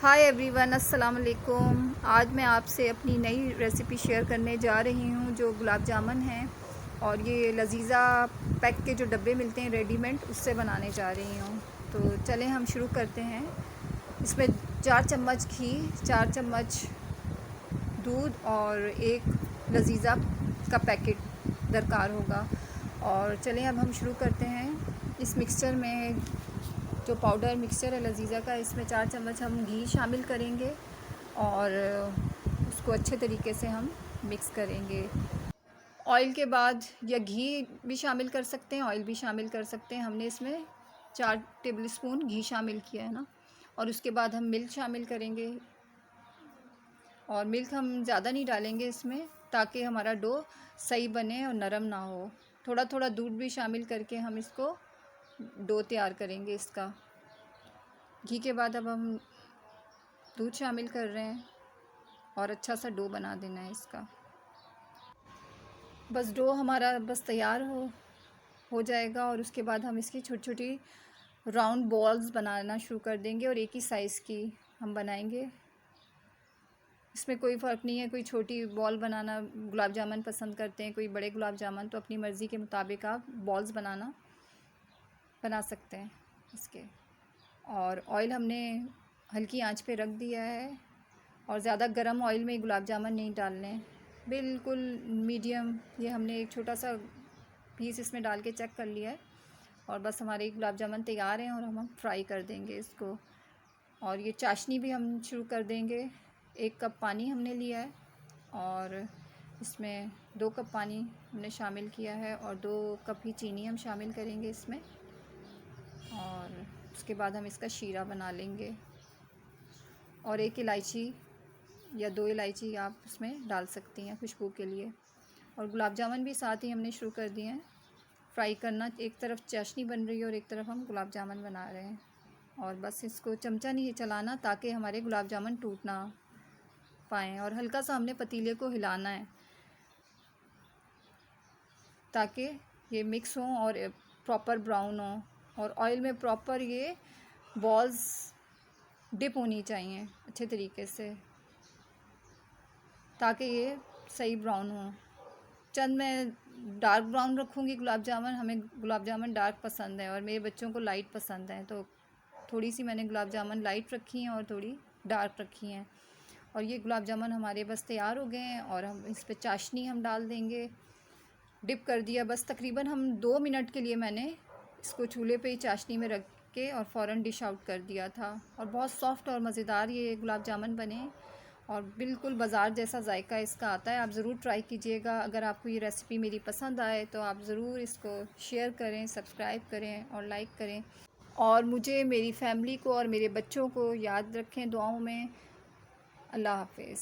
Hi everyone, अस्सलाम वालेकुम। आज मैं आपसे अपनी नई रेसिपी शेयर करने जा रही हूँ जो गुलाब जामुन हैं और ये लजीज़ा पैक के जो डब्बे मिलते हैं रेडीमेड, उससे बनाने जा रही हूँ। तो चलें हम शुरू करते हैं। इसमें 4 चम्मच घी, 4 चम्मच दूध और एक लजीज़ा का पैकेट दरकार होगा। और चलें अब हम शुरू करते हैं। इस मिक्सचर में जो पाउडर मिक्सचर है लजीज़ा का, इसमें 4 चम्मच हम घी शामिल करेंगे और उसको अच्छे तरीके से हम मिक्स करेंगे। ऑयल के बाद या घी भी शामिल कर सकते हैं, ऑयल भी शामिल कर सकते हैं। हमने इसमें 4 टेबलस्पून घी शामिल किया है ना। और उसके बाद हम मिल्क शामिल करेंगे और मिल्क हम ज़्यादा नहीं डालेंगे इसमें, ताकि हमारा डो सही बने और नरम ना हो। थोड़ा थोड़ा दूध भी शामिल करके हम इसको डो तैयार करेंगे इसका। घी के बाद अब हम दूध शामिल कर रहे हैं और अच्छा सा डो बना देना है इसका। बस डो हमारा बस तैयार हो जाएगा और उसके बाद हम इसकी छोटी छोटी राउंड बॉल्स बनाना शुरू कर देंगे और एक ही साइज़ की हम बनाएंगे। इसमें कोई फ़र्क नहीं है, कोई छोटी बॉल बनाना गुलाब जामुन पसंद करते हैं, कोई बड़े गुलाब जामुन, तो अपनी मर्ज़ी के मुताबिक आप बॉल्स बना सकते हैं इसके। और ऑयल हमने हल्की आंच पे रख दिया है और ज़्यादा गरम ऑयल में गुलाब जामुन नहीं डालने, बिल्कुल मीडियम। ये हमने एक छोटा सा पीस इसमें डाल के चेक कर लिया है और बस हमारे गुलाब जामुन तैयार हैं और हम फ्राई कर देंगे इसको। और ये चाशनी भी हम शुरू कर देंगे। 1 कप पानी हमने लिया है और इसमें 2 कप पानी हमने शामिल किया है और 2 कप ही चीनी हम शामिल करेंगे इसमें। और उसके बाद हम इसका शीरा बना लेंगे और 1 इलायची या 2 इलायची आप इसमें डाल सकती हैं खुशबू के लिए। और गुलाब जामुन भी साथ ही हमने शुरू कर दिए हैं फ्राई करना। एक तरफ चाशनी बन रही है और एक तरफ हम गुलाब जामुन बना रहे हैं। और बस इसको चमचा नहीं चलाना ताकि हमारे गुलाब जामुन टूट ना पाएँ, और हल्का सा हमने पतीले को हिलाना है ताकि ये मिक्स हों और प्रॉपर ब्राउन हो। और ऑयल में प्रॉपर ये बॉल्स डिप होनी चाहिए अच्छे तरीके से, ताकि ये सही ब्राउन हो। चंद मैं डार्क ब्राउन रखूँगी गुलाब जामुन, हमें गुलाब जामुन डार्क पसंद है और मेरे बच्चों को लाइट पसंद है, तो थोड़ी सी मैंने गुलाब जामुन लाइट रखी हैं और थोड़ी डार्क रखी हैं। और ये गुलाब जामुन हमारे बस तैयार हो गए हैं और हम इस पर चाशनी हम डाल देंगे। डिप कर दिया, बस तकरीबन हम 2 मिनट के लिए मैंने इसको चूल्हे पे ही चाशनी में रख के और फ़ौरन डिश आउट कर दिया था। और बहुत सॉफ्ट और मज़ेदार ये गुलाब जामुन बने और बिल्कुल बाज़ार जैसा जायका इसका आता है। आप ज़रूर ट्राई कीजिएगा। अगर आपको ये रेसिपी मेरी पसंद आए तो आप ज़रूर इसको शेयर करें, सब्सक्राइब करें और लाइक करें। और मुझे, मेरी फैमिली को और मेरे बच्चों को याद रखें दुआओं में। अल्लाह हाफ़िज़।